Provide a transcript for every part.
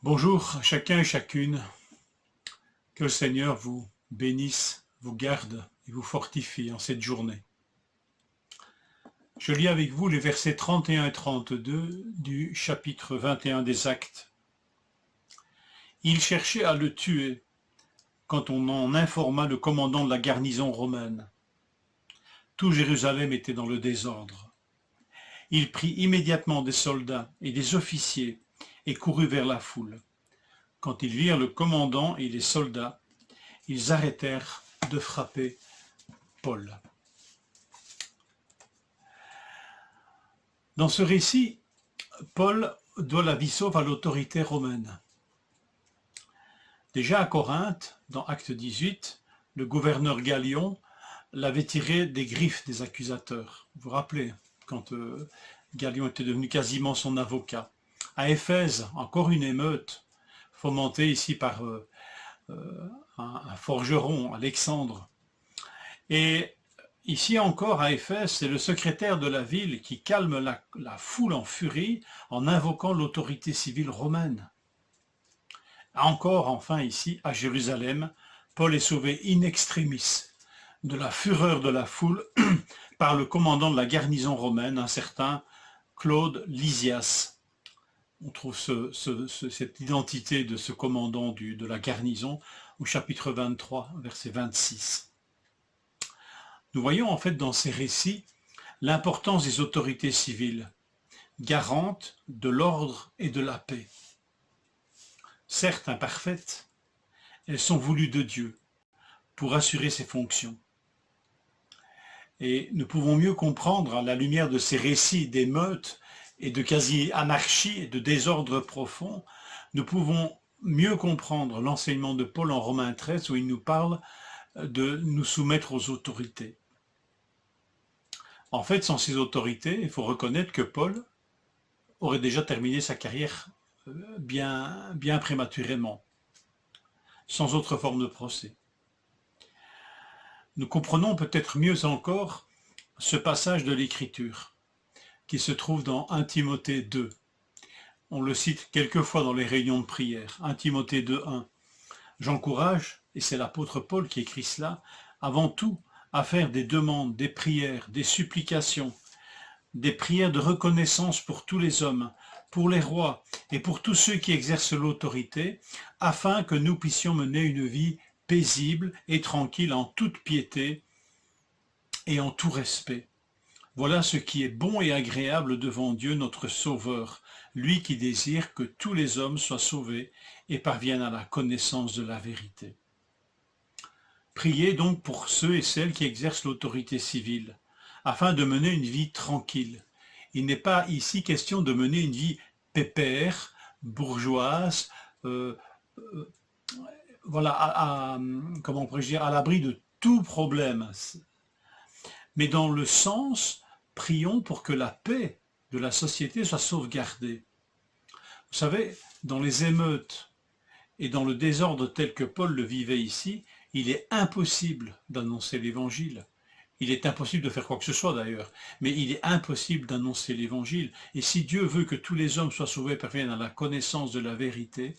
Bonjour à chacun et chacune, que le Seigneur vous bénisse, vous garde et vous fortifie en cette journée. Je lis avec vous les versets 31 et 32 du chapitre 21 des Actes. Il cherchait à le tuer quand on en informa le commandant de la garnison romaine. Tout Jérusalem était dans le désordre. Il prit immédiatement des soldats et des officiers et courut vers la foule. Quand ils virent le commandant et les soldats, ils arrêtèrent de frapper Paul. Dans ce récit, Paul doit la vie sauve à l'autorité romaine. Déjà à Corinthe, dans Acte 18, le gouverneur Gallion l'avait tiré des griffes des accusateurs. Vous vous rappelez, quand Gallion était devenu quasiment son avocat. À Éphèse, encore une émeute, fomentée ici par un forgeron, Alexandre. Et ici encore à Éphèse, c'est le secrétaire de la ville qui calme la foule en furie en invoquant l'autorité civile romaine. Encore enfin ici, à Jérusalem, Paul est sauvé in extremis de la fureur de la foule par le commandant de la garnison romaine, un certain Claude Lysias. On trouve cette identité de ce commandant de la garnison au chapitre 23, verset 26. Nous voyons en fait dans ces récits l'importance des autorités civiles, garantes de l'ordre et de la paix. Certes imparfaites, elles sont voulues de Dieu pour assurer ses fonctions. Et nous pouvons mieux comprendre, à la lumière de ces récits d'émeutes et de quasi-anarchie et de désordre profond, nous pouvons mieux comprendre l'enseignement de Paul en Romains 13 où il nous parle de nous soumettre aux autorités. En fait, sans ces autorités, il faut reconnaître que Paul aurait déjà terminé sa carrière bien prématurément, sans autre forme de procès. Nous comprenons peut-être mieux encore ce passage de l'Écriture qui se trouve dans 1 Timothée 2. On le cite quelquefois dans les réunions de prière. 1 Timothée 2:1. J'encourage, et c'est l'apôtre Paul qui écrit cela, avant tout à faire des demandes, des prières, des supplications, des prières de reconnaissance pour tous les hommes, pour les rois et pour tous ceux qui exercent l'autorité, afin que nous puissions mener une vie paisible et tranquille en toute piété et en tout respect. Voilà ce qui est bon et agréable devant Dieu notre Sauveur, lui qui désire que tous les hommes soient sauvés et parviennent à la connaissance de la vérité. Priez donc pour ceux et celles qui exercent l'autorité civile, afin de mener une vie tranquille. Il n'est pas ici question de mener une vie pépère, bourgeoise, comment pourrais-je dire, à l'abri de tout problème. Mais dans le sens, prions pour que la paix de la société soit sauvegardée. Vous savez, dans les émeutes et dans le désordre tel que Paul le vivait ici, il est impossible d'annoncer l'évangile. Il est impossible de faire quoi que ce soit d'ailleurs, mais il est impossible d'annoncer l'évangile. Et si Dieu veut que tous les hommes soient sauvés et parviennent à la connaissance de la vérité,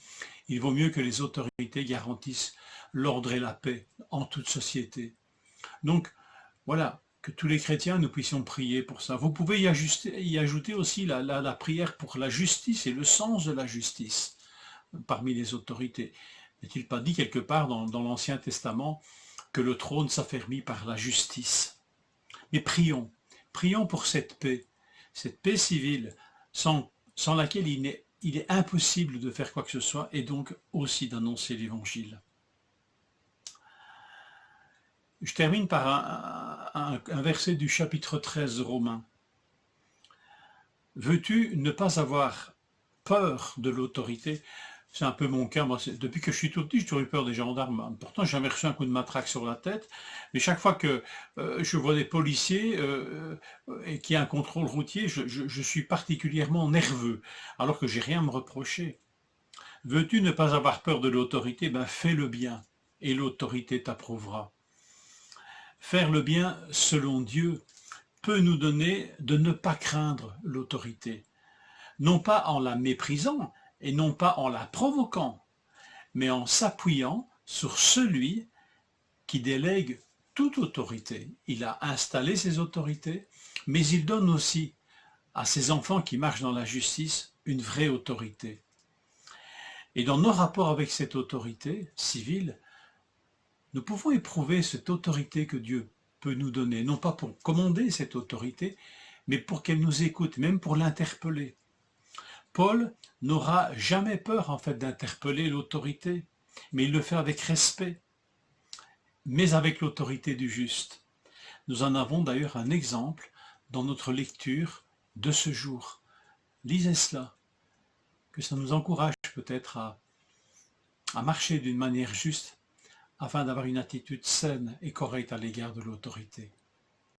il vaut mieux que les autorités garantissent l'ordre et la paix en toute société. Donc, voilà, que tous les chrétiens, nous puissions prier pour ça. Vous pouvez y ajouter aussi la prière pour la justice et le sens de la justice parmi les autorités. N'est-il pas dit quelque part dans l'Ancien Testament que le trône s'affermit par la justice? Mais prions pour cette paix civile, sans laquelle il est impossible de faire quoi que ce soit, et donc aussi d'annoncer l'Évangile. Je termine par un verset du chapitre 13 de Romains. Veux-tu ne pas avoir peur de l'autorité? C'est un peu mon cas. Moi, depuis que je suis tout petit, j'ai toujours eu peur des gendarmes. Pourtant, j'ai jamais reçu un coup de matraque sur la tête. Mais chaque fois que je vois des policiers et qu'il y a un contrôle routier, je suis particulièrement nerveux, alors que j'ai rien à me reprocher. Veux-tu ne pas avoir peur de l'autorité? Ben, fais le bien, et l'autorité t'approuvera. Faire le bien selon Dieu peut nous donner de ne pas craindre l'autorité. Non pas en la méprisant, et non pas en la provoquant, mais en s'appuyant sur celui qui délègue toute autorité. Il a installé ses autorités, mais il donne aussi à ses enfants qui marchent dans la justice une vraie autorité. Et dans nos rapports avec cette autorité civile, nous pouvons éprouver cette autorité que Dieu peut nous donner, non pas pour commander cette autorité, mais pour qu'elle nous écoute, même pour l'interpeller. Paul n'aura jamais peur en fait d'interpeller l'autorité, mais il le fait avec respect, mais avec l'autorité du juste. Nous en avons d'ailleurs un exemple dans notre lecture de ce jour. Lisez cela, que ça nous encourage peut-être à marcher d'une manière juste afin d'avoir une attitude saine et correcte à l'égard de l'autorité.